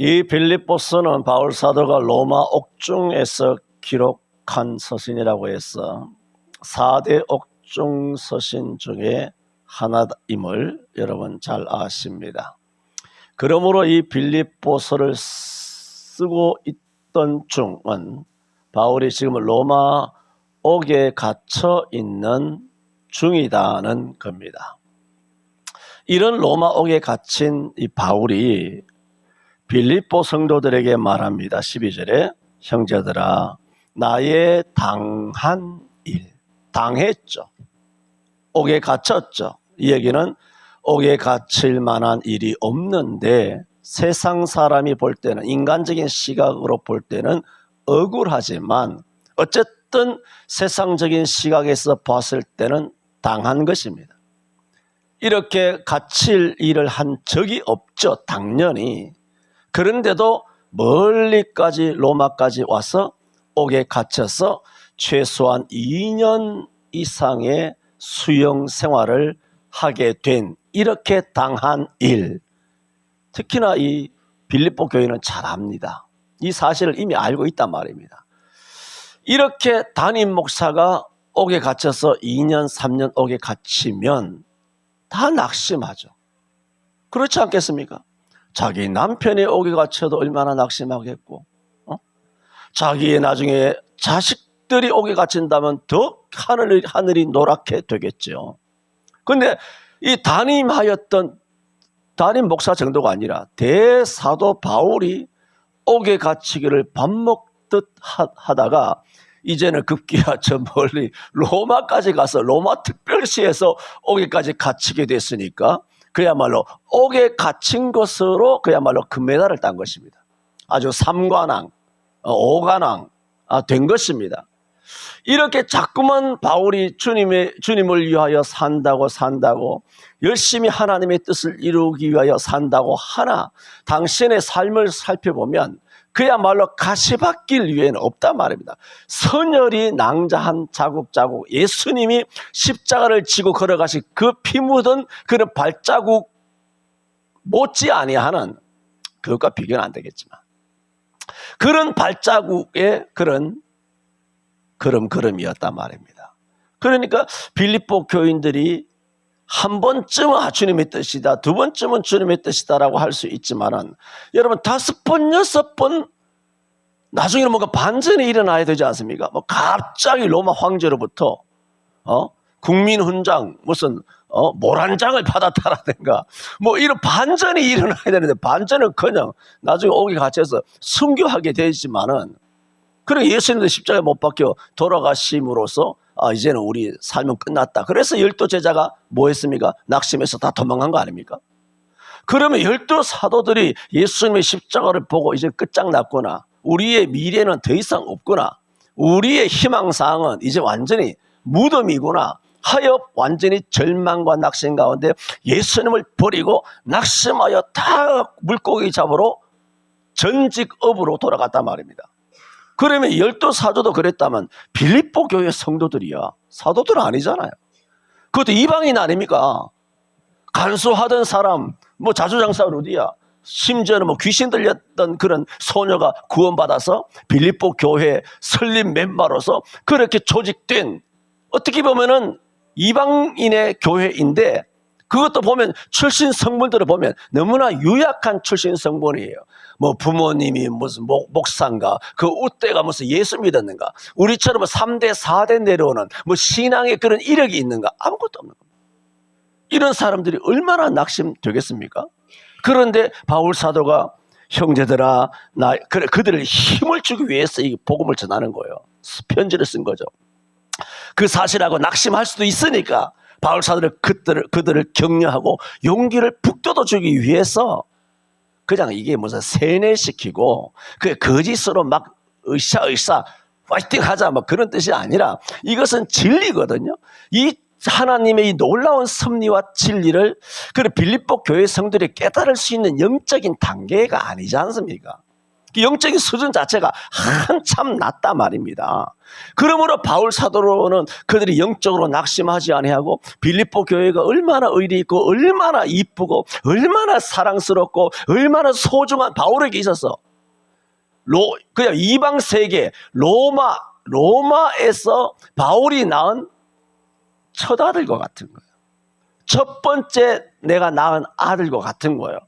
이 빌립보서는 바울 사도가 로마 옥중에서 기록한 서신이라고 해서 4대 옥중 서신 중에 하나임을 여러분 잘 아십니다. 그러므로 이 빌립보서를 쓰고 있던 중은 바울이 지금 로마 옥에 갇혀 있는 중이다는 겁니다. 이런 로마 옥에 갇힌 이 바울이 빌립보 성도들에게 말합니다. 12절에 형제들아 나의 당한 일, 당했죠. 옥에 갇혔죠. 이 얘기는 옥에 갇힐 만한 일이 없는데 세상 사람이 볼 때는, 인간적인 시각으로 볼 때는 억울하지만 어쨌든 세상적인 시각에서 봤을 때는 당한 것입니다. 이렇게 갇힐 일을 한 적이 없죠. 당연히. 그런데도 멀리까지 로마까지 와서 옥에 갇혀서 최소한 2년 이상의 수용 생활을 하게 된, 이렇게 당한 일, 특히나 이 빌립보 교회는 잘 압니다. 이 사실을 이미 알고 있단 말입니다. 이렇게 담임 목사가 옥에 갇혀서 2년 3년 옥에 갇히면 다 낙심하죠. 그렇지 않겠습니까? 자기 남편의 옥에 갇혀도 얼마나 낙심하겠고, 자기의 나중에 자식들이 옥에 갇힌다면 더 하늘이 노랗게 되겠죠. 그런데 이 담임하였던 담임 목사 정도가 아니라 대사도 바울이 옥에 갇히기를 밥 먹듯 하다가 이제는 급기야 저 멀리 로마까지 가서 로마 특별시에서 옥에까지 갇히게 됐으니까 그야말로 옥에 갇힌 것으로 그야말로 금메달을 딴 것입니다. 아주 삼관왕, 오관왕 된 것입니다. 이렇게 자꾸만 바울이 주님을 위하여 산다고 열심히 하나님의 뜻을 이루기 위하여 산다고 하나 당신의 삶을 살펴보면 그야말로 가시밭길 위에는 없단 말입니다. 선열이 낭자한 자국자국, 예수님이 십자가를 지고 걸어가신 그 피 묻은 그런 발자국 못지 아니하는, 그것과 비교는 안 되겠지만 그런 발자국의 그런 걸음이었단 말입니다. 그러니까 빌립보 교인들이 한 번쯤은 주님의 뜻이다, 두 번쯤은 주님의 뜻이다라고 할 수 있지만은 여러분 5번, 6번 나중에는 뭔가 반전이 일어나야 되지 않습니까? 뭐 갑자기 로마 황제로부터 국민 훈장, 무슨 모란장을 받았다라든가 뭐 이런 반전이 일어나야 되는데 반전은 그냥 나중에 옥에 갇혀서 순교하게 되지만은, 그리고 예수님도 십자가에 못 박혀 돌아가심으로써 이제는 우리 삶은 끝났다. 그래서 12 제자가 뭐 했습니까? 낙심해서 다 도망간 거 아닙니까? 그러면 12 사도들이 예수님의 십자가를 보고 이제 끝장났구나, 우리의 미래는 더 이상 없구나, 우리의 희망사항은 이제 완전히 무덤이구나 하여 완전히 절망과 낙심 가운데 예수님을 버리고 낙심하여 다 물고기 잡으러 전직업으로 돌아갔단 말입니다. 그러면 12 사도도 그랬다면 빌립보 교회 성도들이야 사도들 아니잖아요. 그것도 이방인 아닙니까? 간수하던 사람, 뭐 자주장사 루디아, 심지어는 뭐 귀신 들렸던 그런 소녀가 구원받아서 빌립보 교회 설립 멤버로서 그렇게 조직된, 어떻게 보면은 이방인의 교회인데 그것도 보면 출신 성분들을 보면 너무나 유약한 출신 성분이에요. 뭐 부모님이 무슨 목사인가, 그 우대가 무슨 예수 믿었는가, 우리처럼 3대 4대 내려오는 뭐 신앙의 그런 이력이 있는가, 아무것도 없는 겁니다. 이런 사람들이 얼마나 낙심되겠습니까? 그런데 바울 사도가 형제들아 그들을 힘을 주기 위해서 이 복음을 전하는 거예요. 편지를 쓴 거죠. 그 사실하고 낙심할 수도 있으니까 바울 사도는 그들을 격려하고 용기를 북돋워 주기 위해서 그냥 이게 무슨 세뇌시키고 그 거짓으로 막 으쌰 파이팅 하자 뭐 그런 뜻이 아니라 이것은 진리거든요. 이 하나님의 이 놀라운 섭리와 진리를 그 빌립보 교회 성들이 깨달을 수 있는 영적인 단계가 아니지 않습니까? 그 영적인 수준 자체가 한참 낮단 말입니다. 그러므로 바울 사도로는 그들이 영적으로 낙심하지 아니하고 빌립보 교회가 얼마나 의리 있고 얼마나 이쁘고 얼마나 사랑스럽고 얼마나 소중한 바울에게 있어서 그냥 이방 세계 로마에서 바울이 낳은 첫 아들과 같은 거예요. 첫 번째 내가 낳은 아들과 같은 거예요.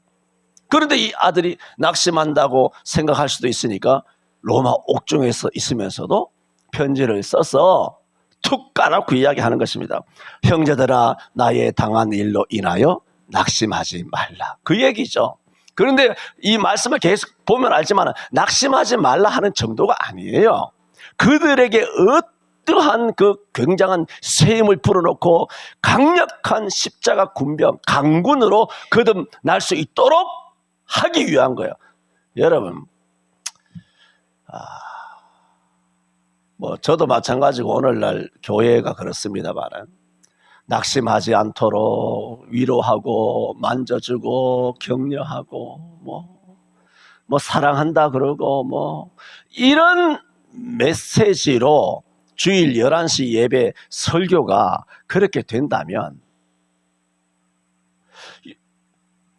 그런데 이 아들이 낙심한다고 생각할 수도 있으니까 로마 옥중에서 있으면서도 편지를 써서 툭 까놓고 이야기하는 것입니다. 형제들아, 나의 당한 일로 인하여 낙심하지 말라. 그 얘기죠. 그런데 이 말씀을 계속 보면 알지만 낙심하지 말라 하는 정도가 아니에요. 그들에게 어떠한 그 굉장한 세임을 풀어놓고 강력한 십자가 군병, 강군으로 거듭날 수 있도록 하기 위한 거예요. 여러분, 저도 마찬가지고 오늘날 교회가 그렇습니다만 낙심하지 않도록 위로하고 만져주고 격려하고 뭐 사랑한다 그러고 이런 메시지로 주일 11시 예배 설교가 그렇게 된다면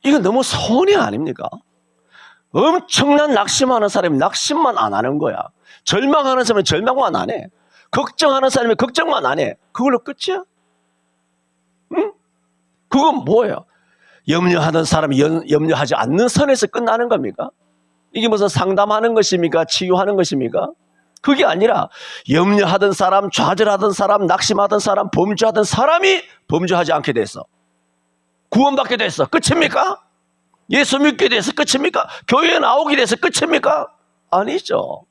이건 너무 손해 아닙니까? 엄청난 낙심하는 사람이 낙심만 안 하는 거야. 절망하는 사람이 절망만 안 해. 걱정하는 사람이 걱정만 안 해. 그걸로 끝이야? 응? 그건 뭐예요? 염려하는 사람이 염려하지 않는 선에서 끝나는 겁니까? 이게 무슨 상담하는 것입니까? 치유하는 것입니까? 그게 아니라 염려하던 사람, 좌절하던 사람, 낙심하던 사람, 범죄하던 사람이 범죄하지 않게 됐어. 구원받게 됐어. 끝입니까? 예수 믿게 돼서 끝입니까? 교회에 나오게 돼서 끝입니까? 아니죠.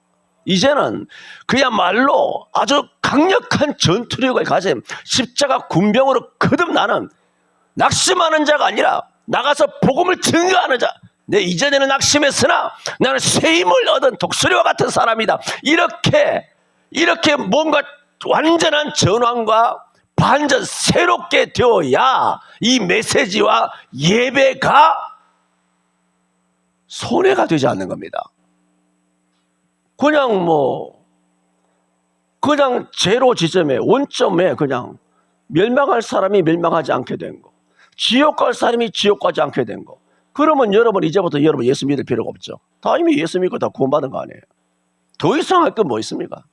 이제는 그야말로 아주 강력한 전투력을 가진 십자가 군병으로 거듭나는 낙심하는 자가 아니라 나가서 복음을 증거하는 자. 내 이전에는 낙심했으나 나는 새 힘을 얻은 독수리와 같은 사람이다. 이렇게 뭔가 완전한 전환과 반전 새롭게 되어야 이 메시지와 예배가 손해가 되지 않는 겁니다. 그냥 제로 지점에 원점에 그냥 멸망할 사람이 멸망하지 않게 된 거, 지옥 갈 사람이 지옥 가지 않게 된 거. 그러면 여러분 이제부터 여러분 예수 믿을 필요가 없죠. 다 이미 예수 믿고 다 구원받은 거 아니에요. 더 이상 할 건 뭐 있습니까?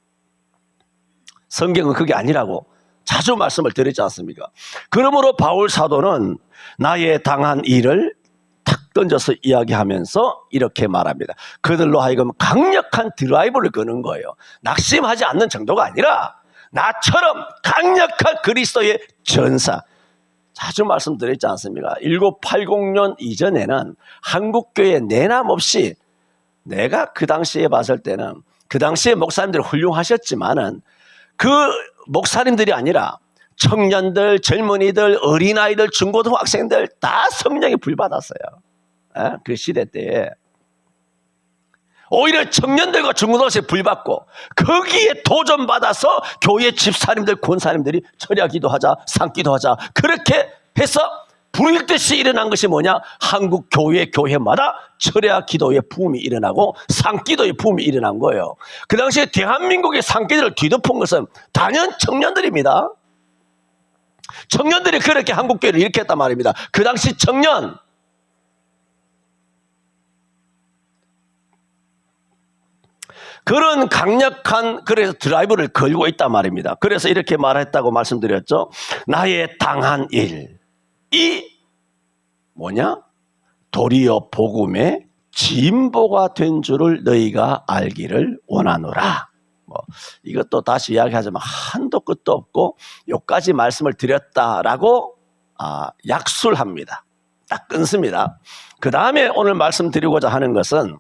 성경은 그게 아니라고 자주 말씀을 드리지 않습니까? 그러므로 바울 사도는 나의 당한 일을 탁 던져서 이야기하면서 이렇게 말합니다. 그들로 하여금 강력한 드라이브를 거는 거예요. 낙심하지 않는 정도가 아니라 나처럼 강력한 그리스도의 전사. 자주 말씀드렸지 않습니까? 1980년 이전에는 한국교회 내남 없이 내가 그 당시에 봤을 때는 그 당시에 목사님들이 훌륭하셨지만은 그 목사님들이 아니라 청년들, 젊은이들, 어린아이들, 중고등학생들 다 성령에 불받았어요. 그 시대 때에. 오히려 청년들과 중고등학생 불받고 거기에 도전받아서 교회 집사님들, 권사님들이 철야 기도하자, 산기도하자 그렇게 해서 불일듯이 일어난 것이 뭐냐? 한국 교회마다 철야 기도의 부음이 일어나고 산기도의 부음이 일어난 거예요. 그 당시에 대한민국의 산기도를 뒤덮은 것은 단연 청년들입니다. 청년들이 그렇게 한국교회를 일으켰단 말입니다. 그 당시 청년, 그런 강력한 그래서 드라이브를 걸고 있단 말입니다. 그래서 이렇게 말했다고 말씀드렸죠. 나의 당한 일이 뭐냐? 도리어 복음의 진보가 된 줄을 너희가 알기를 원하노라. 이것도 다시 이야기하자면 한도 끝도 없고 여기까지 말씀을 드렸다라고 약술합니다. 딱 끊습니다. 그 다음에 오늘 말씀드리고자 하는 것은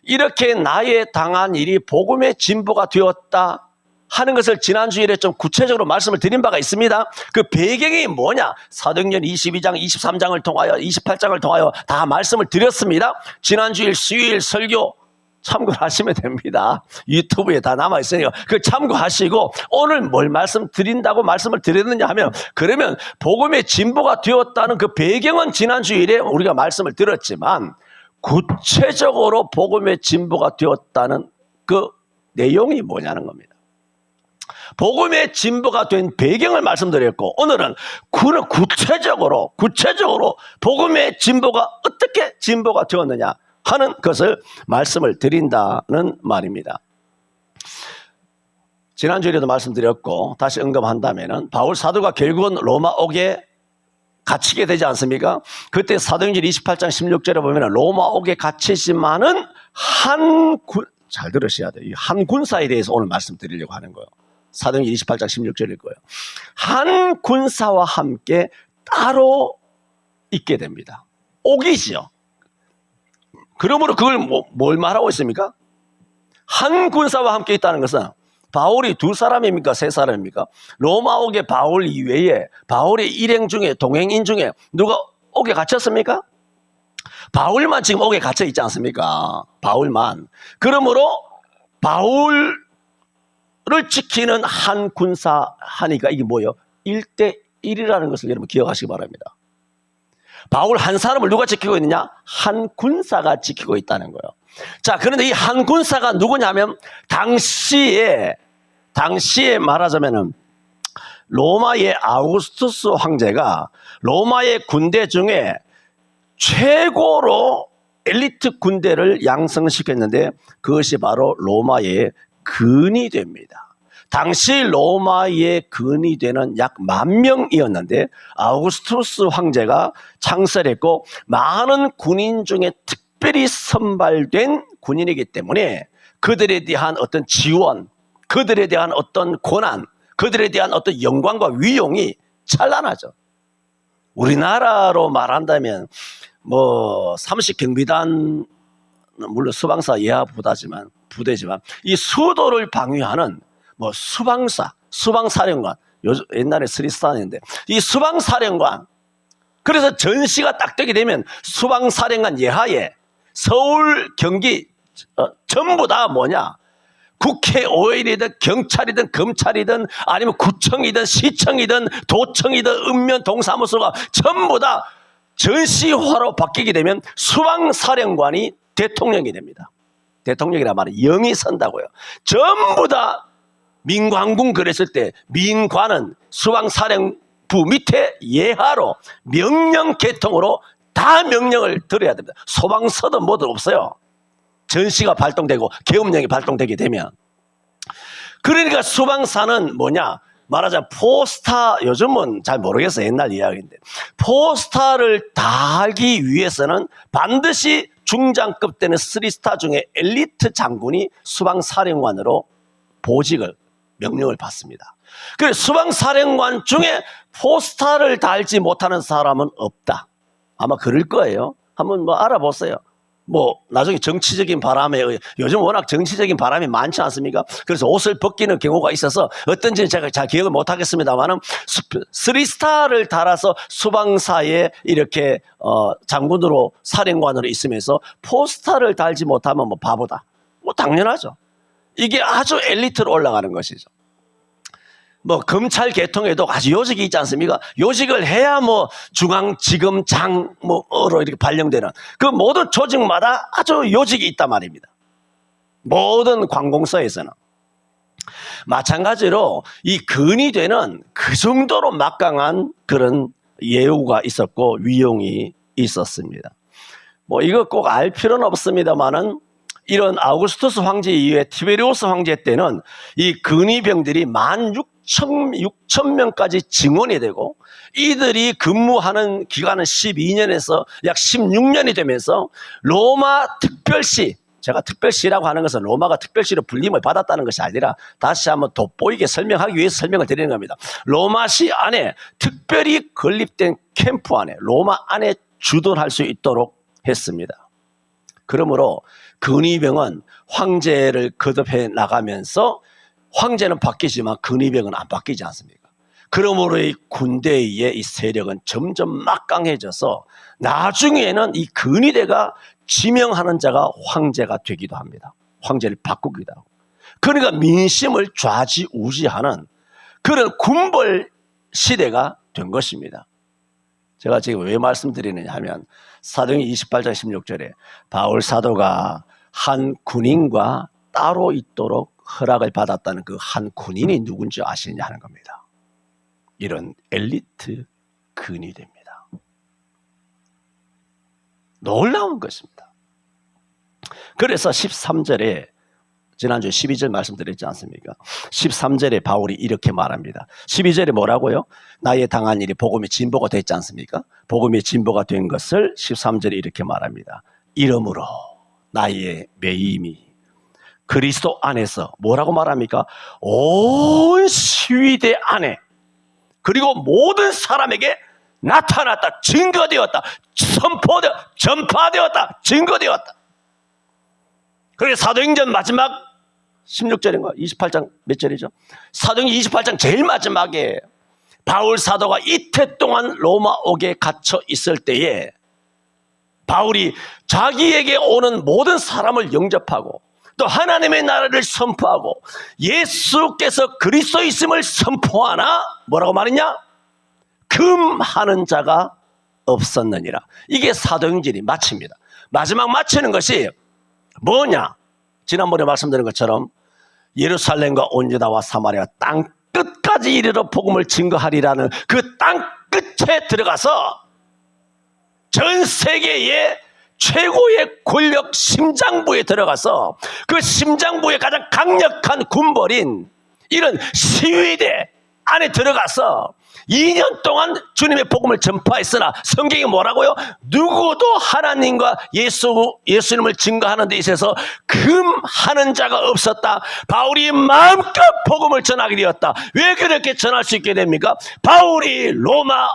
이렇게 나의 당한 일이 복음의 진보가 되었다 하는 것을 지난주일에 좀 구체적으로 말씀을 드린 바가 있습니다. 그 배경이 뭐냐? 사도행전 22장, 23장을 통하여 28장을 통하여 다 말씀을 드렸습니다. 지난주일 수요일 설교 참고하시면 됩니다. 유튜브에 다 남아있으니까 그 참고하시고 오늘 뭘 말씀드린다고 말씀을 드렸느냐 하면 그러면 복음의 진보가 되었다는 그 배경은 지난주일에 우리가 말씀을 드렸지만 구체적으로 복음의 진보가 되었다는 그 내용이 뭐냐는 겁니다. 복음의 진보가 된 배경을 말씀드렸고, 오늘은 구체적으로 복음의 진보가 어떻게 진보가 되었느냐 하는 것을 말씀을 드린다는 말입니다. 지난주에도 말씀드렸고 다시 언급한다면은 바울 사도가 결국은 로마 옥에 갇히게 되지 않습니까? 그때 사도행전 28장 16절에 보면 로마 옥에 갇히지만은 잘 들으셔야 돼요. 한 군사에 대해서 오늘 말씀드리려고 하는 거예요. 사도행전 28장 16절일 거예요. 한 군사와 함께 따로 있게 됩니다. 옥이지요. 그러므로 그걸 뭘 말하고 있습니까? 한 군사와 함께 있다는 것은 바울이 두 사람입니까? 세 사람입니까? 로마 옥에 바울 이외에 바울의 일행 중에 동행인 중에 누가 옥에 갇혔습니까? 바울만 지금 옥에 갇혀 있지 않습니까? 바울만. 그러므로 바울을 지키는 한 군사 하니까 이게 뭐예요? 1대1이라는 것을 여러분 기억하시기 바랍니다. 바울 한 사람을 누가 지키고 있느냐? 한 군사가 지키고 있다는 거예요. 자, 그런데 이 한 군사가 누구냐면 당시에 말하자면은 로마의 아우구스투스 황제가 로마의 군대 중에 최고로 엘리트 군대를 양성시켰는데 그것이 바로 로마의 근위대입니다. 당시 로마의 근위대는 약 10,000명이었는데 아우구스투스 황제가 창설했고 많은 군인 중에 특별히 선발된 군인이기 때문에 그들에 대한 어떤 지원, 그들에 대한 어떤 권한, 그들에 대한 어떤 영광과 위용이 찬란하죠. 우리나라로 말한다면 30경비단 물론 수방사 예하 부대지만 이 수도를 방위하는 수방사령관, 옛날에 스리스탄인데 이 수방사령관, 그래서 전시가 딱 되게 되면 수방사령관 예하에 서울, 경기 전부 다 뭐냐? 국회의원이든 경찰이든 검찰이든 아니면 구청이든 시청이든 도청이든 읍면 동사무소가 전부 다 전시화로 바뀌게 되면 수방사령관이 대통령이 됩니다. 대통령이란 말은 영이 선다고요. 전부 다 민관군 그랬을 때 민관은 수방사령부 밑에 예하로 명령 계통으로 다 명령을 들어야 됩니다. 소방서도 뭐도 없어요. 전시가 발동되고 계엄령이 발동되게 되면. 그러니까 수방사는 뭐냐? 말하자면 포스타, 요즘은 잘 모르겠어요. 옛날 이야기인데. 포스타를 달기 위해서는 반드시 중장급 되는 3스타 중에 엘리트 장군이 수방사령관으로 보직을, 명령을 받습니다. 그래서 수방사령관 중에 포스타를 달지 못하는 사람은 없다. 아마 그럴 거예요. 한번 알아보세요. 나중에 정치적인 바람에, 요즘 워낙 정치적인 바람이 많지 않습니까? 그래서 옷을 벗기는 경우가 있어서 어떤지는 제가 잘 기억을 못 하겠습니다만은 3스타를 달아서 수방사에 이렇게, 장군으로 사령관으로 있으면서 포스타를 달지 못하면 바보다. 당연하죠. 이게 아주 엘리트로 올라가는 것이죠. 검찰 계통에도 아주 요직이 있지 않습니까? 요직을 해야 중앙지검장으로 이렇게 발령되는 그 모든 조직마다 아주 요직이 있단 말입니다. 모든 관공서에서는. 마찬가지로 이 근위대는 그 정도로 막강한 그런 예우가 있었고 위용이 있었습니다. 이거 꼭 알 필요는 없습니다만은 이런 아우구스투스 황제 이후에 티베리우스 황제 때는 이 근위병들이 16,000명까지 증원이 되고 이들이 근무하는 기간은 12년에서 약 16년이 되면서 로마 특별시, 제가 특별시라고 하는 것은 로마가 특별시로 불림을 받았다는 것이 아니라 다시 한번 돋보이게 설명하기 위해서 설명을 드리는 겁니다. 로마시 안에 특별히 건립된 캠프 안에 로마 안에 주둔할 수 있도록 했습니다. 그러므로 근위병은 황제를 거듭해 나가면서 황제는 바뀌지만 근위병은 안 바뀌지 않습니까? 그러므로 이 군대의 이 세력은 점점 막강해져서 나중에는 이 근위대가 지명하는 자가 황제가 되기도 합니다. 황제를 바꾸기도 하고. 그러니까 민심을 좌지우지하는 그런 군벌 시대가 된 것입니다. 제가 지금 왜 말씀드리느냐 하면 사도행전 28장 16절에 바울 사도가 한 군인과 따로 있도록 허락을 받았다는 그 한 군인이 누군지 아시느냐 하는 겁니다. 이런 엘리트 군이 됩니다. 놀라운 것입니다. 그래서 13절에 지난주에 12절 말씀드렸지 않습니까? 13절에 바울이 이렇게 말합니다. 12절에 뭐라고요? 나의 당한 일이 복음의 진보가 됐지 않습니까? 복음의 진보가 된 것을 13절에 이렇게 말합니다. 이러므로 나의 매임이 그리스도 안에서 뭐라고 말합니까? 온 시위대 안에 그리고 모든 사람에게 나타났다, 증거되었다, 선포되었다, 전파되었다, 증거되었다. 그래서 사도행전 마지막 16절인가? 28장 몇 절이죠? 사도행전 28장 제일 마지막에 바울 사도가 이태 동안 로마 옥에 갇혀 있을 때에 바울이 자기에게 오는 모든 사람을 영접하고 또 하나님의 나라를 선포하고 예수께서 그리스도이심을 선포하나 뭐라고 말했냐? 금하는 자가 없었느니라. 이게 사도행전이 마칩니다. 마지막 마치는 것이 뭐냐? 지난번에 말씀드린 것처럼 예루살렘과 온 유다와 사마리아 땅 끝까지 이르러 복음을 증거하리라는 그 땅 끝에 들어가서 전 세계의 최고의 권력 심장부에 들어가서 그 심장부의 가장 강력한 군벌인 이런 시위대 안에 들어가서 2년 동안 주님의 복음을 전파했으나 성경이 뭐라고요? 누구도 하나님과 예수님을 증거하는 데 있어서 금하는 자가 없었다. 바울이 마음껏 복음을 전하게 되었다. 왜 그렇게 전할 수 있게 됩니까? 바울이 로마로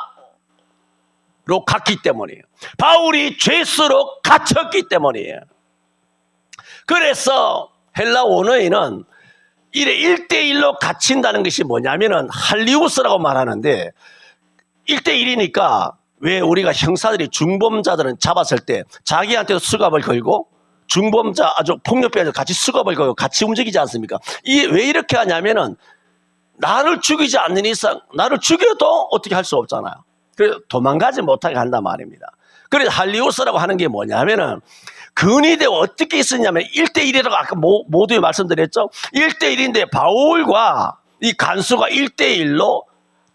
갔기 때문이에요. 바울이 죄수로 갇혔기 때문이에요. 그래서 헬라 원어에는 이래 1대1로 갇힌다는 것이 뭐냐면은 할리우스라고 말하는데 1대1이니까 왜 우리가 형사들이 중범자들은 잡았을 때 자기한테도 수갑을 걸고 중범자 아주 폭력배한테 같이 수갑을 걸고 같이 움직이지 않습니까? 왜 이렇게 하냐면은 나를 죽이지 않는 이상 나를 죽여도 어떻게 할 수 없잖아요. 그래서 도망가지 못하게 한단 말입니다. 그래서 할리우스라고 하는 게 뭐냐면은 근위대가 어떻게 있었냐면 1대1이라고 아까 모두에 말씀드렸죠. 1대1인데 바울과 이 간수가 1대1로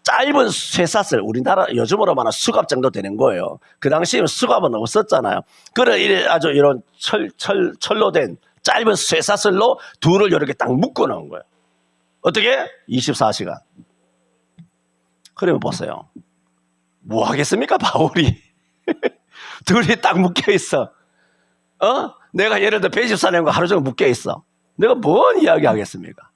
짧은 쇠사슬, 우리나라 요즘으로 말하면 수갑 정도 되는 거예요. 그 당시에는 수갑은 없었잖아요. 그래 아주 이런 철로 된 짧은 쇠사슬로 둘을 이렇게 딱 묶어 놓은 거예요. 어떻게? 24시간. 그러면 보세요. 뭐 하겠습니까, 바울이? 둘이 딱 묶여 있어. 내가 예를 들어 배집사님과 하루 종일 묶여 있어. 내가 뭔 이야기 하겠습니까?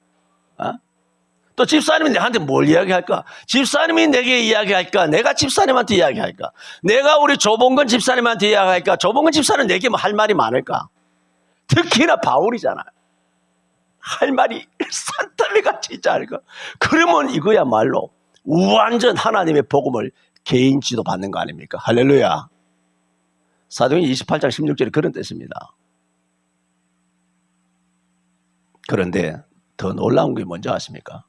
또 집사님이 내한테 뭘 이야기할까? 집사님이 내게 이야기할까? 내가 집사님한테 이야기할까? 내가 우리 조봉근 집사님한테 이야기할까? 조봉근 집사님 내게 뭐 할 말이 많을까? 특히나 바울이잖아요. 할 말이 산더미같이 있지 않을까? 그러면 이거야말로 완전 하나님의 복음을 개인 지도 받는 거 아닙니까? 할렐루야. 사도행전 28장 16절이 그런 뜻입니다. 그런데 더 놀라운 게 뭔지 아십니까?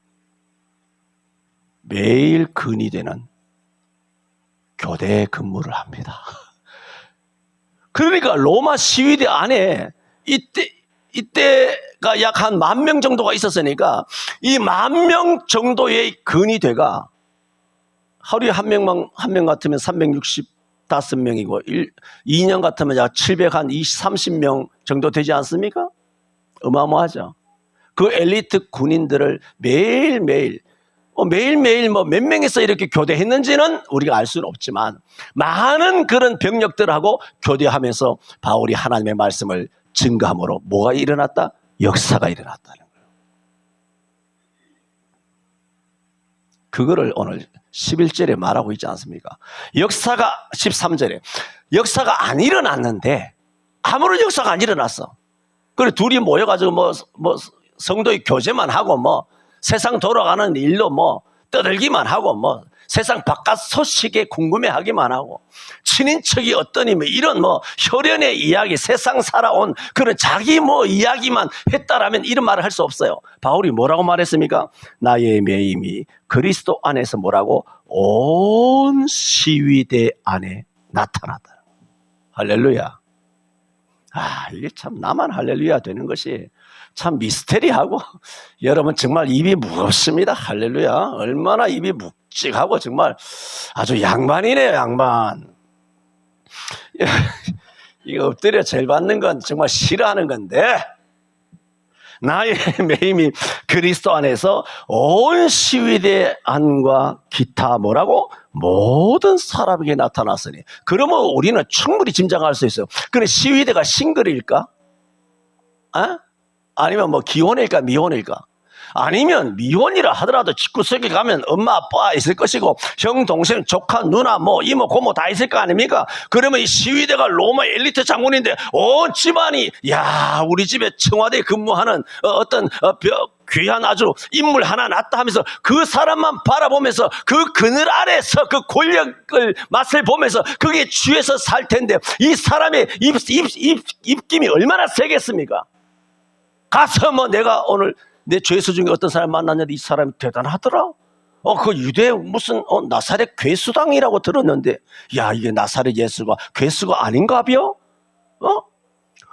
매일 근위대는 교대 근무를 합니다. 그러니까 로마 시위대 안에 이때가 약 한 10,000명 정도가 있었으니까 이 10,000명 정도의 근위대가 하루에 한 명 같으면 365명이고 2년 같으면 약 730명 정도 되지 않습니까? 어마어마하죠. 그 엘리트 군인들을 매일매일 뭐 몇 명에서 이렇게 교대했는지는 우리가 알 수는 없지만 많은 그런 병력들하고 교대하면서 바울이 하나님의 말씀을 증거함으로 뭐가 일어났다? 역사가 일어났다는 거예요. 그거를 오늘 11절에 말하고 있지 않습니까? 역사가 13절에 역사가 안 일어났는데 아무런 역사가 안 일어났어. 그리고 둘이 모여가지고 뭐 성도의 교제만 하고 뭐 세상 돌아가는 일로 뭐 떠들기만 하고 뭐 세상 바깥 소식에 궁금해하기만 하고 친인척이 어떠니 뭐 이런 뭐 혈연의 이야기 세상 살아온 그런 자기 뭐 이야기만 했다라면 이런 말을 할 수 없어요. 바울이 뭐라고 말했습니까? 나의 매임이 그리스도 안에서 뭐라고? 온 시위대 안에 나타났다. 할렐루야. 이게 참 나만 할렐루야 되는 것이 참 미스테리하고 여러분 정말 입이 무겁습니다. 할렐루야. 얼마나 입이 묵직하고 정말 아주 양반이네요. 양반. 이거 엎드려 절 받는 건 정말 싫어하는 건데 나의 매임이 그리스도 안에서 온 시위대 안과 기타 뭐라고? 모든 사람에게 나타났으니. 그러면 우리는 충분히 짐작할 수 있어요. 그런데 시위대가 싱글일까? 아니면 뭐 기혼일까 미혼일까? 아니면 미혼이라 하더라도 집구석에 가면 엄마 아빠 있을 것이고 형 동생 조카 누나 뭐 이모 고모 다 있을 거 아닙니까? 그러면 이 시위대가 로마 엘리트 장군인데 온 집안이 야 우리 집에 청와대에 근무하는 어떤 귀한 아주 인물 하나 났다 하면서 그 사람만 바라보면서 그 그늘 아래서 그 권력을 맛을 보면서 그게 취해서 살 텐데 이 사람의 입김이 얼마나 세겠습니까? 가서 뭐 내가 오늘 내 죄수 중에 어떤 사람 만났는데 이 사람이 대단하더라. 그 유대 무슨 나사렛 괴수당이라고 들었는데 야 이게 나사렛 예수가 괴수가 아닌가벼?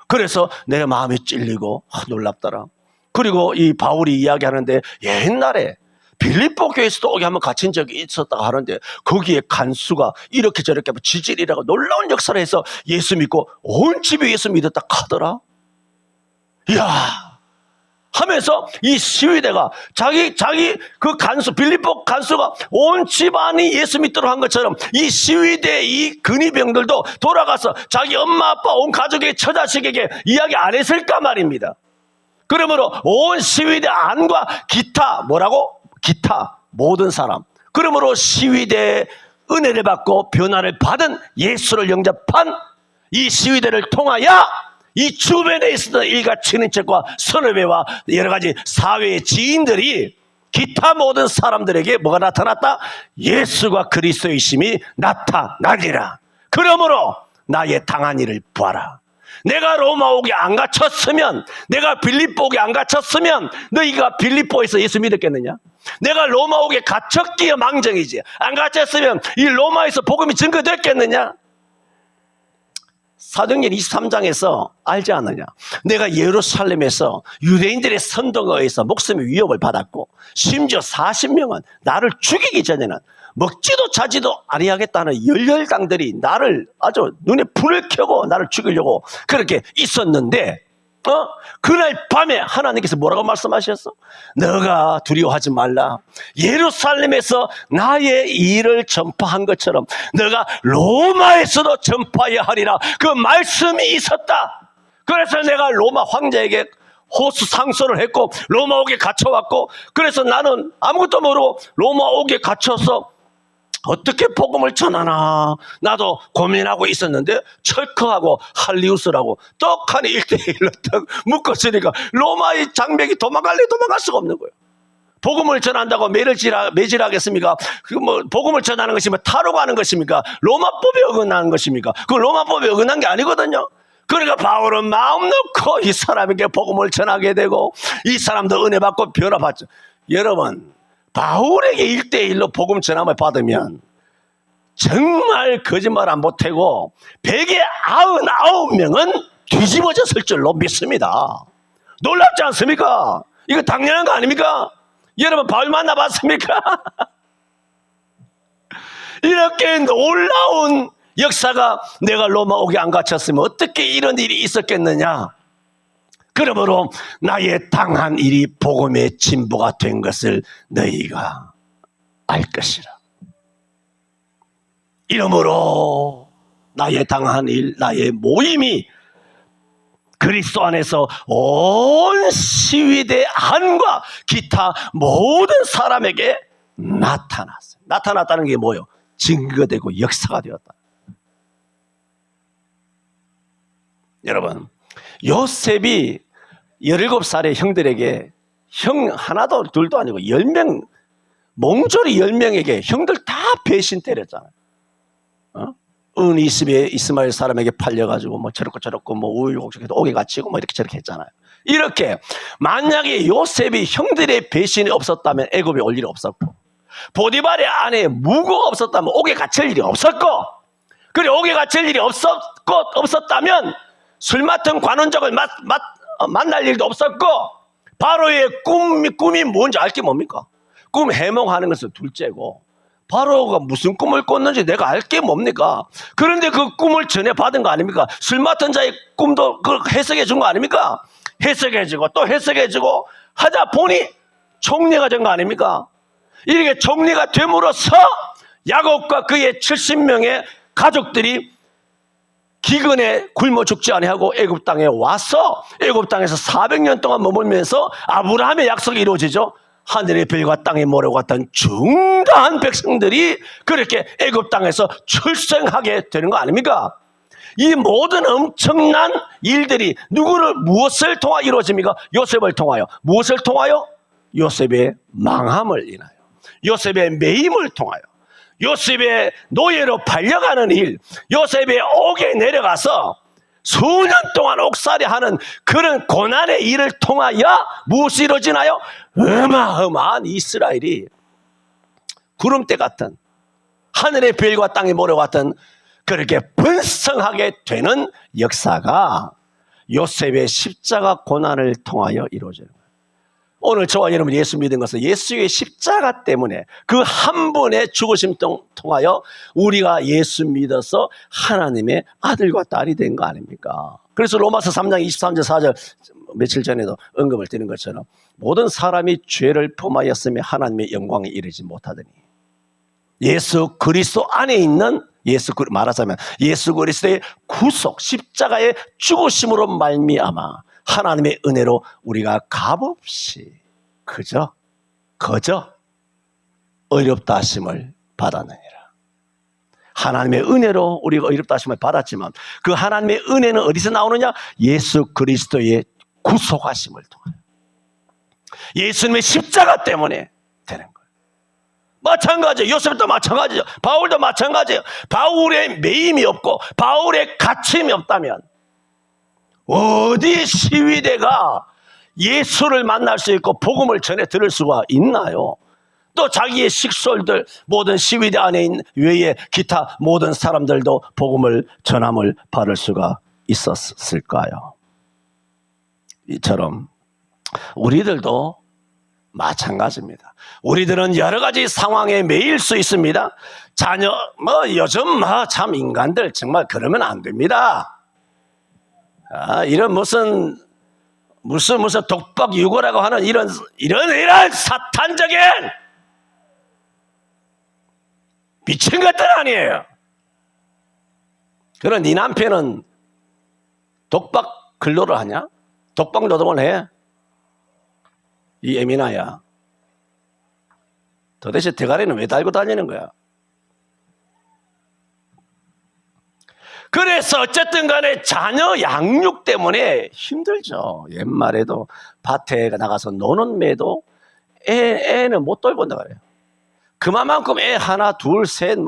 그래서 내 마음이 찔리고 놀랍더라. 그리고 이 바울이 이야기하는데 옛날에 빌립보 교회에서도 오게 한번 갇힌 적이 있었다고 하는데 거기에 간수가 이렇게 저렇게 지질이라고 놀라운 역사를 해서 예수 믿고 온 집이 예수 믿었다 하더라. 이야 하면서 이 시위대가 자기 그 간수 빌립보 간수가 온 집안이 예수 믿도록 한 것처럼 이 시위대 이 근위병들도 돌아가서 자기 엄마 아빠 온 가족에게 처자식에게 이야기 안 했을까 말입니다. 그러므로 온 시위대 안과 기타 뭐라고? 기타 모든 사람. 그러므로 시위대의 은혜를 받고 변화를 받은 예수를 영접한 이 시위대를 통하여 이 주변에 있었던 일가 친인척과 선후배와 여러 가지 사회의 지인들이 기타 모든 사람들에게 뭐가 나타났다? 예수가 그리스도이심이 나타나리라. 그러므로 나의 당한 일을 보아라. 내가 로마 오게 안 갇혔으면, 내가 빌립보 오게 안 갇혔으면 너희가 빌립보에서 예수 믿었겠느냐? 내가 로마 오게 갇혔기에 망정이지. 안 갇혔으면 이 로마에서 복음이 증거됐겠느냐? 사도행전 23장에서 알지 않느냐? 내가 예루살렘에서 유대인들의 선동에 의해서 목숨의 위협을 받았고 심지어 40명은 나를 죽이기 전에는 먹지도 자지도 아니하겠다는 열혈당들이 나를 아주 눈에 불을 켜고 나를 죽이려고 그렇게 있었는데 그날 밤에 하나님께서 뭐라고 말씀하셨어? 너가 두려워하지 말라. 예루살렘에서 나의 일을 전파한 것처럼 너가 로마에서도 전파해야 하리라. 그 말씀이 있었다. 그래서 내가 로마 황제에게 호수상소를 했고 로마 옥에 갇혀왔고 그래서 나는 아무것도 모르고 로마 옥에 갇혀서 어떻게 복음을 전하나 나도 고민하고 있었는데 철커하고 할리우스라고 떡하니 1대1로 딱 묶었으니까 로마의 장벽이 도망갈 수가 없는 거예요. 복음을 전한다고 매질하겠습니까? 복음을 전하는 것이 타로가 하는 것입니까? 로마법에 어긋나는 것입니까? 그 로마법에 어긋난 게 아니거든요. 그러니까 바울은 마음 놓고 이 사람에게 복음을 전하게 되고 이 사람도 은혜 받고 변화받죠. 여러분 바울에게 1대1로 복음 전함을 받으면 정말 거짓말 안 보태고 100에 99명은 뒤집어졌을 줄로 믿습니다. 놀랍지 않습니까? 이거 당연한 거 아닙니까? 여러분 바울 만나봤습니까? 이렇게 놀라운 역사가 내가 로마 오게 안 갇혔으면 어떻게 이런 일이 있었겠느냐? 그러므로 나의 당한 일이 복음의 진보가 된 것을 너희가 알 것이라. 이러므로 나의 당한 일, 나의 모임이 그리스도 안에서 온 시위대 안과 기타 모든 사람에게 나타났어요. 나타났다는 게 뭐예요? 증거되고 역사가 되었다. 여러분, 요셉이 17살의 형들에게 형 하나도 둘도 아니고 10명 몽졸이 10명에게 형들 다 배신 때렸잖아요. 은 이스마엘 사람에게 팔려가지고 뭐 저렇고 뭐 우유곡식해도 옥에 갇히고 뭐 이렇게 저렇게 했잖아요. 이렇게 만약에 요셉이 형들의 배신이 없었다면 애굽에 올 일이 없었고 보디발의 아내에 무고가 없었다면 옥에 갇힐 일이 없었고 그래 옥에 갇힐 일이 없었다면 술 맡은 관원적을 만날 일도 없었고, 바로의 꿈이 뭔지 알 게 뭡니까? 꿈 해몽하는 것은 둘째고, 바로가 무슨 꿈을 꿨는지 내가 알 게 뭡니까? 그런데 그 꿈을 전해받은 거 아닙니까? 술 맡은 자의 꿈도 해석해 준 거 아닙니까? 해석해주고 또 해석해주고 하다 보니 총리가 된 거 아닙니까? 이렇게 총리가 됨으로써 야곱과 그의 70명의 가족들이 기근에 굶어 죽지 아니하고 애굽 땅에 와서 애굽 땅에서 400년 동안 머물면서 아브라함의 약속이 이루어지죠. 하늘의 별과 땅의 모래와 같은 중대한 백성들이 그렇게 애굽 땅에서 출생하게 되는 거 아닙니까? 이 모든 엄청난 일들이 무엇을 통하여 이루어집니까? 요셉을 통하여. 무엇을 통하여? 요셉의 망함을 인하여, 요셉의 매임을 통하여, 요셉의 노예로 팔려가는 일, 요셉의 옥에 내려가서 수년 동안 옥살이하는 그런 고난의 일을 통하여 무엇이 이루어지나요? 어마어마한 이스라엘이 구름대 같은, 하늘의 별과 땅의 모래와 같은 그렇게 번성하게 되는 역사가 요셉의 십자가 고난을 통하여 이루어지는 거예요. 오늘 저와 여러분이 예수 믿은 것은 예수의 십자가 때문에, 그 한 분의 죽으심 통하여 우리가 예수 믿어서 하나님의 아들과 딸이 된 거 아닙니까? 그래서 로마서 3장 23절 4절 며칠 전에도 언급을 드린 것처럼 모든 사람이 죄를 범하였으며 하나님의 영광에 이르지 못하더니 예수 그리스도 안에 있는 말하자면 예수 그리스도의 구속, 십자가의 죽으심으로 말미암아 하나님의 은혜로 우리가 값없이 거저 의롭다 하심을 받았느니라. 하나님의 은혜로 우리가 의롭다 하심을 받았지만 그 하나님의 은혜는 어디서 나오느냐? 예수 그리스도의 구속하심을 통하여, 예수님의 십자가 때문에 되는 거예요. 마찬가지예요. 요셉도 마찬가지죠. 바울도 마찬가지예요. 바울의 매임이 없고 바울의 갇힘이 없다면 어디 시위대가 예수를 만날 수 있고 복음을 전해 들을 수가 있나요? 또 자기의 식솔들, 모든 시위대 안에 있는 외에 기타 모든 사람들도 복음을 전함을 받을 수가 있었을까요? 이처럼 우리들도 마찬가지입니다. 우리들은 여러 가지 상황에 매일 수 있습니다. 자녀, 요즘 참 인간들 정말 그러면 안 됩니다. 이런 무슨 독박 유고라고 하는 이런 사탄적인 미친 것들 아니에요. 그럼 네 남편은 독박 근로를 하냐? 독박 노동을 해? 이 애미나야, 도대체 대가리는 왜 달고 다니는 거야? 그래서 어쨌든 간에 자녀 양육 때문에 힘들죠. 옛말에도 밭에 나가서 노는 매도 애는 못 돌본다 그래요. 그만큼 애 하나 둘 셋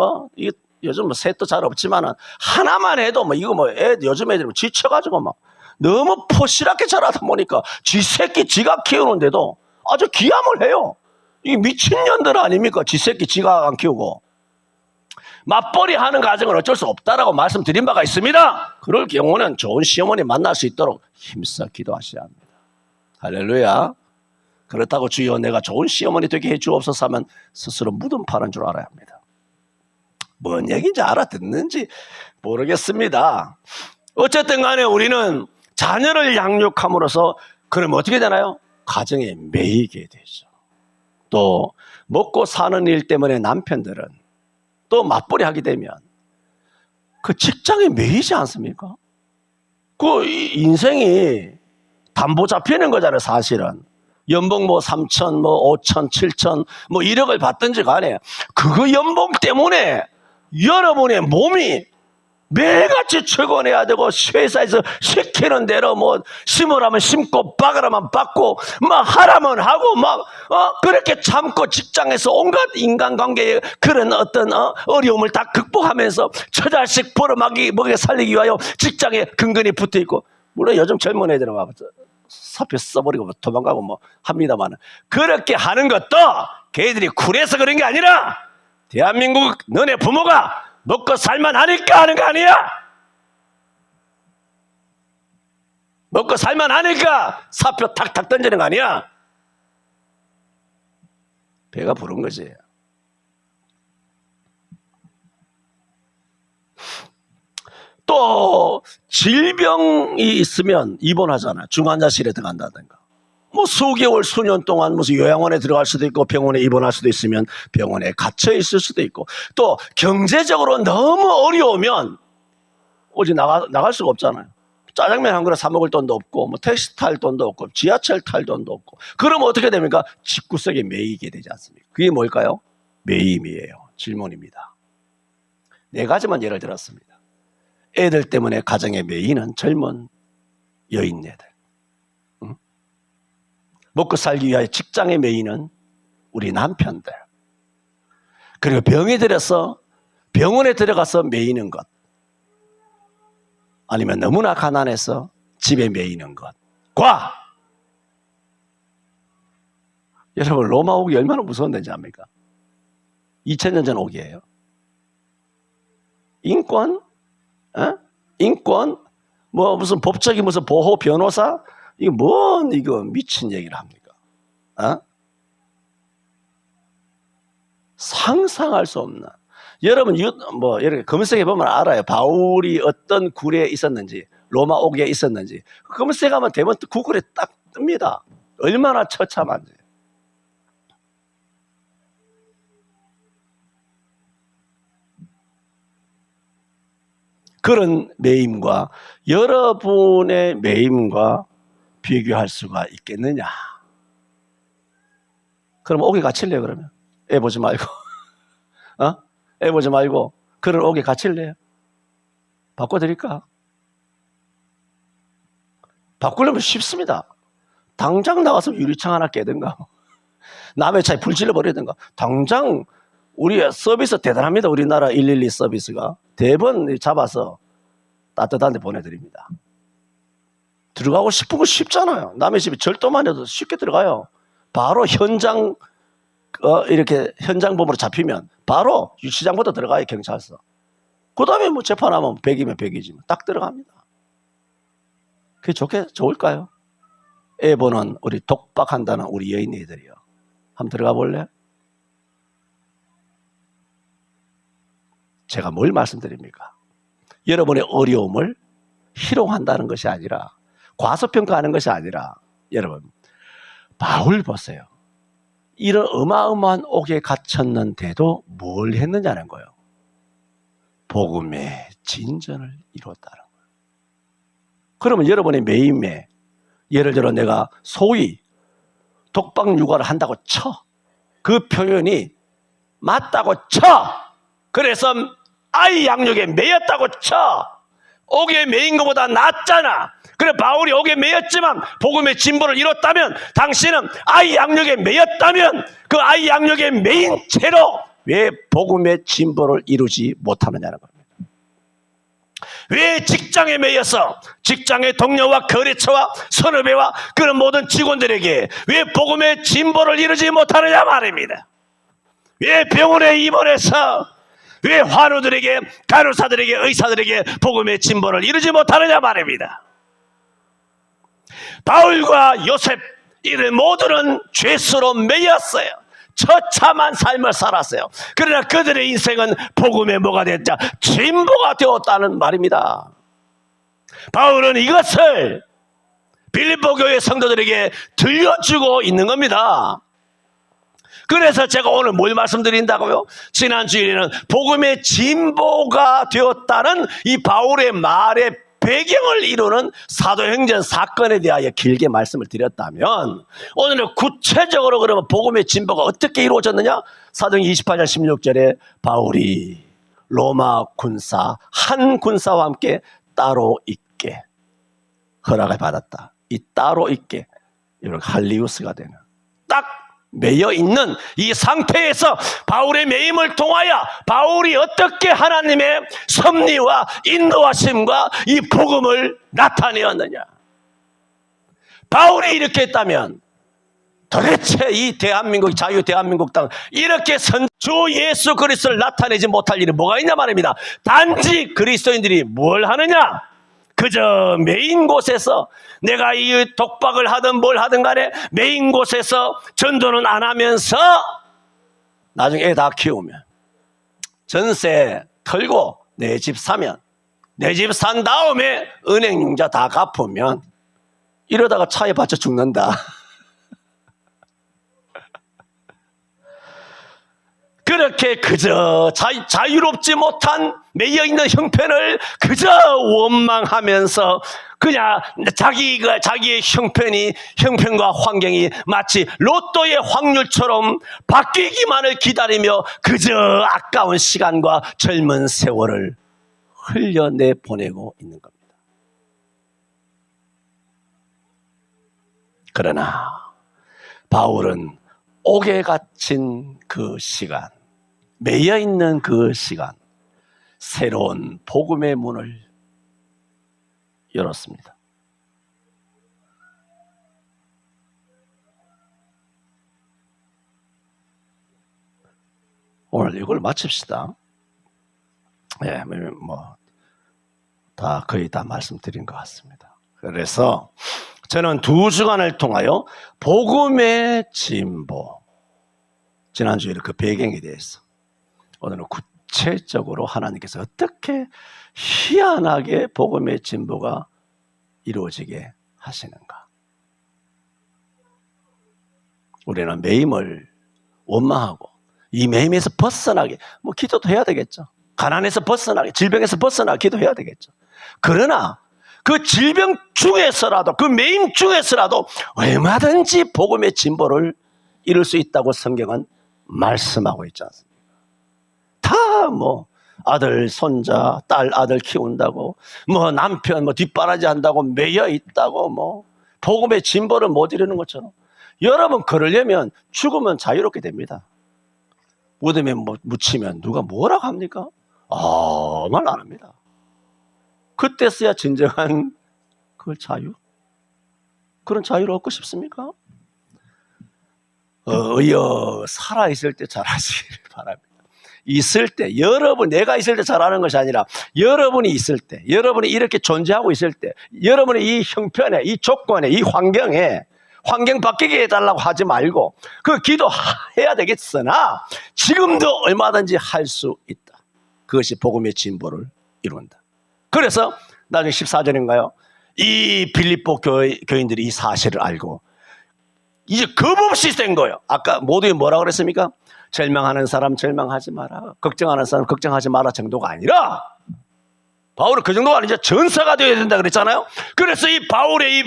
요즘 셋도 잘 없지만은 하나만 해도 애 요즘 애들은 지쳐가지고 너무 포시랗게 자라다 보니까 지 새끼 지가 키우는데도 아주 기함을 해요. 이 미친년들 아닙니까? 지 새끼 지가 안 키우고. 맞벌이 하는 가정은 어쩔 수 없다라고 말씀드린 바가 있습니다. 그럴 경우는 좋은 시어머니 만날 수 있도록 힘써 기도하셔야 합니다. 할렐루야. 그렇다고 주여 내가 좋은 시어머니 되게 해주옵소서 하면 스스로 무덤 파는 줄 알아야 합니다. 뭔 얘기인지 알아듣는지 모르겠습니다. 어쨌든 간에 우리는 자녀를 양육함으로써 그럼 어떻게 되나요? 가정에 매이게 되죠. 또 먹고 사는 일 때문에 남편들은 또 맞벌이 하게 되면 그 직장에 매이지 않습니까? 그 인생이 담보 잡히는 거잖아요, 사실은. 연봉 3천, 5천, 7천, 1억을 받든지 간에 그거 연봉 때문에 여러분의 몸이 매일같이 출근해야 되고 회사에서 시키는 대로 심으라면 심고 박으라면 박고 하라면 하고 그렇게 참고 직장에서 온갖 인간관계의 그런 어떤 어려움을 다 극복하면서 처자식 먹여 살리기 위하여 직장에 근근히 붙어있고, 물론 요즘 젊은 애들은 사표 써버리고 도망가고 합니다만, 그렇게 하는 것도 걔들이 쿨해서 그런 게 아니라 대한민국 너네 부모가 먹고 살만하니까 하는 거 아니야? 먹고 살만하니까 사표 탁탁 던지는 거 아니야? 배가 부른 거지. 또 질병이 있으면 입원하잖아. 중환자실에 들어간다든가. 뭐 수개월, 수년 동안 무슨 요양원에 들어갈 수도 있고 병원에 입원할 수도 있으면 병원에 갇혀 있을 수도 있고, 또 경제적으로 너무 어려우면 어디 나갈 수가 없잖아요. 짜장면 한 그릇 사 먹을 돈도 없고, 뭐 택시 탈 돈도 없고, 지하철 탈 돈도 없고. 그러면 어떻게 됩니까? 집구석에 매이게 되지 않습니까? 그게 뭘까요? 매임이에요. 질문입니다. 4가지만 예를 들었습니다. 애들 때문에 가정에 매이는 젊은 여인네들, 응? 먹고 살기 위하여 직장에 매이는 우리 남편들, 그리고 병에 들어서 병원에 들어가서 매이는 것, 아니면 너무나 가난해서 집에 매이는 것과, 여러분 로마 옥이 얼마나 무서운 데인지 압니까? 2000년 전 옥이에요. 인권? 인권? 뭐 무슨 법적인 무슨 보호 변호사? 이거 뭔 이거 미친 얘기를 합니까? 상상할 수 없는. 여러분 뭐 이렇게 검색해 보면 알아요. 바울이 어떤 굴에 있었는지, 로마 옥에 있었는지 검색하면 대부분 구글에 딱 뜹니다. 얼마나 처참한지. 그런 매임과 여러분의 매임과 비교할 수가 있겠느냐? 그럼 옥에 갇힐래요? 그러면 애 보지 말고 애 보지 말고 그런 옥에 갇힐래요? 바꿔드릴까? 바꾸려면 쉽습니다. 당장 나가서 유리창 하나 깨든가, 남의 차에 불 질러버리든가. 당장 우리 서비스 대단합니다. 우리나라 112 서비스가 대번 잡아서 따뜻한 데 보내드립니다. 들어가고 싶은 거 쉽잖아요. 남의 집에 절도만 해도 쉽게 들어가요. 바로 현장 이렇게 현장범으로 잡히면 바로 유치장부터 들어가요. 경찰서. 그 다음에 뭐 재판하면 100이면 100이지 딱 들어갑니다. 그게 좋을까요? 애 보는 우리 독박한다는 우리 여인이들이요. 한번 들어가 볼래? 제가 뭘 말씀드립니까? 여러분의 어려움을 희롱한다는 것이 아니라, 과소평가하는 것이 아니라, 여러분 바울 보세요. 이런 어마어마한 옥에 갇혔는데도 뭘 했느냐는 거예요. 복음의 진전을 이뤘다는 거예요. 그러면 여러분의 매임에, 예를 들어 내가 소위 독박 육아를 한다고 쳐. 그 표현이 맞다고 쳐. 그래서 아이 양육에 매였다고 쳐. 옥에 매인 것보다 낫잖아. 그래 바울이 옥에 매였지만 복음의 진보를 이뤘다면, 당신은 아이 양육에 매였다면 그 아이 양육에 매인 채로 왜 복음의 진보를 이루지 못하느냐는 겁니다. 왜 직장에 매여서 직장의 동료와 거래처와 선후배와 그런 모든 직원들에게 왜 복음의 진보를 이루지 못하느냐 말입니다. 왜 병원에 입원해서 왜 환우들에게, 간호사들에게, 의사들에게 복음의 진보를 이루지 못하느냐 말입니다. 바울과 요셉 이들 모두는 죄수로 매였어요. 처참한 삶을 살았어요. 그러나 그들의 인생은 복음의 뭐가 됐자? 진보가 되었다는 말입니다. 바울은 이것을 빌립보 교회 성도들에게 들려주고 있는 겁니다. 그래서 제가 오늘 뭘 말씀드린다고요? 지난 주일에는 복음의 진보가 되었다는 이 바울의 말의 배경을 이루는 사도행전 사건에 대하여 길게 말씀을 드렸다면, 오늘은 구체적으로 그러면 복음의 진보가 어떻게 이루어졌느냐? 사도행전 28장 16절에 바울이 로마 군사 한 군사와 함께 따로 있게 허락을 받았다. 이 따로 있게, 이런 할리우스가 되는, 딱 매여 있는 이 상태에서 바울의 매임을 통하여 바울이 어떻게 하나님의 섭리와 인도하심과 이 복음을 나타내었느냐. 바울이 이렇게 했다면 도대체 이 대한민국, 자유 대한민국 땅 이렇게 주 예수 그리스도를 나타내지 못할 일이 뭐가 있냐 말입니다. 단지 그리스도인들이 뭘 하느냐? 그저 메인 곳에서, 내가 이 독박을 하든 뭘 하든 간에 메인 곳에서 전도는 안 하면서 나중에 애 다 키우면 전세 털고 내 집 사면, 내 집 산 다음에 은행 융자 다 갚으면 이러다가 차에 받쳐 죽는다. 그렇게 그저 자유롭지 못한 매여있는 형편을 그저 원망하면서 그냥 자기의 형편과 환경이 마치 로또의 확률처럼 바뀌기만을 기다리며 그저 아까운 시간과 젊은 세월을 흘려내 보내고 있는 겁니다. 그러나 바울은 옥에 갇힌 그 시간, 매여있는 그 시간, 새로운 복음의 문을 열었습니다. 오늘 이걸 마칩시다. 예, 다 거의 다 말씀드린 것 같습니다. 그래서 저는 2주간을 통하여 복음의 진보, 지난주에 그 배경에 대해서, 오늘은 구체적으로 하나님께서 어떻게 희한하게 복음의 진보가 이루어지게 하시는가. 우리는 매임을 원망하고 이 매임에서 벗어나게 기도도 해야 되겠죠. 가난에서 벗어나게, 질병에서 벗어나게 기도해야 되겠죠. 그러나 그 질병 중에서라도, 그 매임 중에서라도 얼마든지 복음의 진보를 이룰 수 있다고 성경은 말씀하고 있지 않습니까? 다 아들, 손자, 딸, 아들 키운다고, 남편 뒷바라지 한다고 매여 있다고, 복음의 진보를 못 이루는 것처럼, 여러분 그러려면 죽으면 자유롭게 됩니다. 무덤에 묻히면 누가 뭐라고 합니까? 말 안 합니다. 그때서야 진정한 그 자유? 그런 자유를 얻고 싶습니까? 살아있을 때 잘하시길 바랍니다. 있을 때, 내가 있을 때 잘하는 것이 아니라 여러분이 있을 때, 여러분이 이렇게 존재하고 있을 때, 여러분의 이 형편에, 이 조건에, 이 환경에, 환경 바뀌게 해달라고 하지 말고 그 기도해야 되겠으나 지금도 얼마든지 할 수 있다. 그것이 복음의 진보를 이룬다. 그래서 나중에 14절인가요? 이 빌립보 교인들이 이 사실을 알고 이제 겁없이 된 거예요. 아까 모두에 뭐라고 그랬습니까? 절망하는 사람 절망하지 마라, 걱정하는 사람 걱정하지 마라 정도가 아니라, 바울은 그 정도가 아니라 전사가 되어야 된다 그랬잖아요. 그래서 이 바울의 이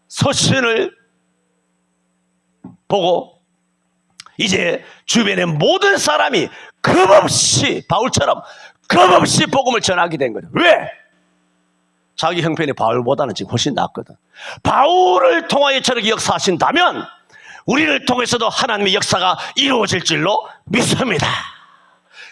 서신을 보고 이제 주변의 모든 사람이 겁없이, 바울처럼 겁없이 복음을 전하게 된 거죠. 왜? 자기 형편이 바울보다는 지금 훨씬 낫거든. 바울을 통하여 저렇게 역사하신다면 우리를 통해서도 하나님의 역사가 이루어질 줄로 믿습니다.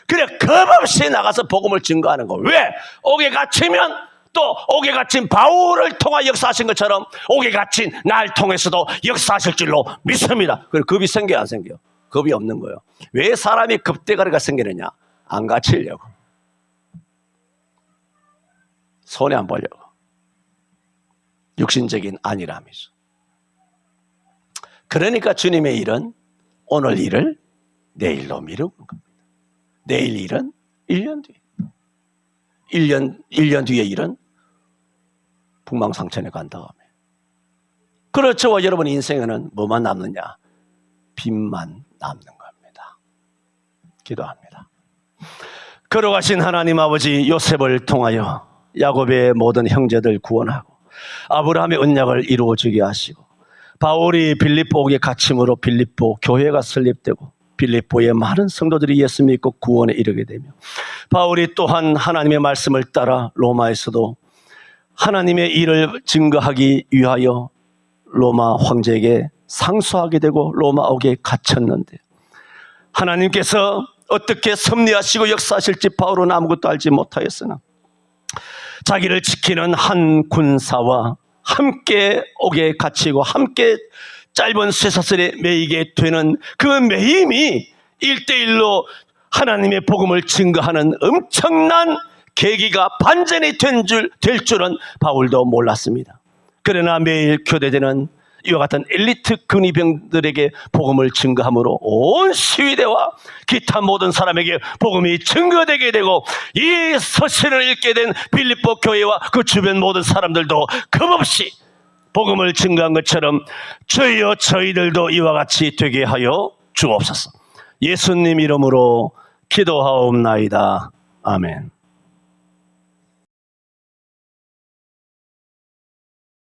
그래, 겁없이 나가서 복음을 증거하는 거. 왜? 옥에 갇히면 또 옥에 갇힌 바울을 통하여 역사하신 것처럼 옥에 갇힌 날 통해서도 역사하실 줄로 믿습니다. 그래, 겁이 생겨 안 생겨? 겁이 없는 거예요. 왜 사람이 겁대가리가 생기느냐? 안 갇히려고, 손해 안 보려고. 육신적인 안일함이죠. 그러니까 주님의 일은 오늘 일을 내일로 미루는 겁니다. 내일 일은 1년 뒤에, 1년 뒤의 일은 북망상천에 간 다음에. 그렇죠. 여러분 인생에는 뭐만 남느냐? 빚만 남는 겁니다. 기도합니다. 걸어가신 하나님 아버지, 요셉을 통하여 야곱의 모든 형제들 구원하고 아브라함의 언약을 이루어지게 하시고, 바울이 빌립보에 갇힘으로 빌립보 교회가 설립되고 빌립보의 많은 성도들이 예수 믿고 구원에 이르게 되며, 바울이 또한 하나님의 말씀을 따라 로마에서도 하나님의 일을 증거하기 위하여 로마 황제에게 상소하게 되고 로마옥에 갇혔는데, 하나님께서 어떻게 섭리하시고 역사하실지 바울은 아무것도 알지 못하였으나 자기를 지키는 한 군사와 함께 옥에 갇히고 함께 짧은 쇠사슬에 매이게 되는 그 매임이 1대1로 하나님의 복음을 증거하는 엄청난 계기가 반전이 될 줄은 바울도 몰랐습니다. 그러나 매일 교대되는 이와 같은 엘리트 근위병들에게 복음을 증거함으로 온 시위대와 기타 모든 사람에게 복음이 증거되게 되고, 이 서신을 읽게 된 빌립보 교회와 그 주변 모든 사람들도 겁없이 복음을 증거한 것처럼 저희여 저희들도 이와 같이 되게 하여 주옵소서. 예수님 이름으로 기도하옵나이다. 아멘.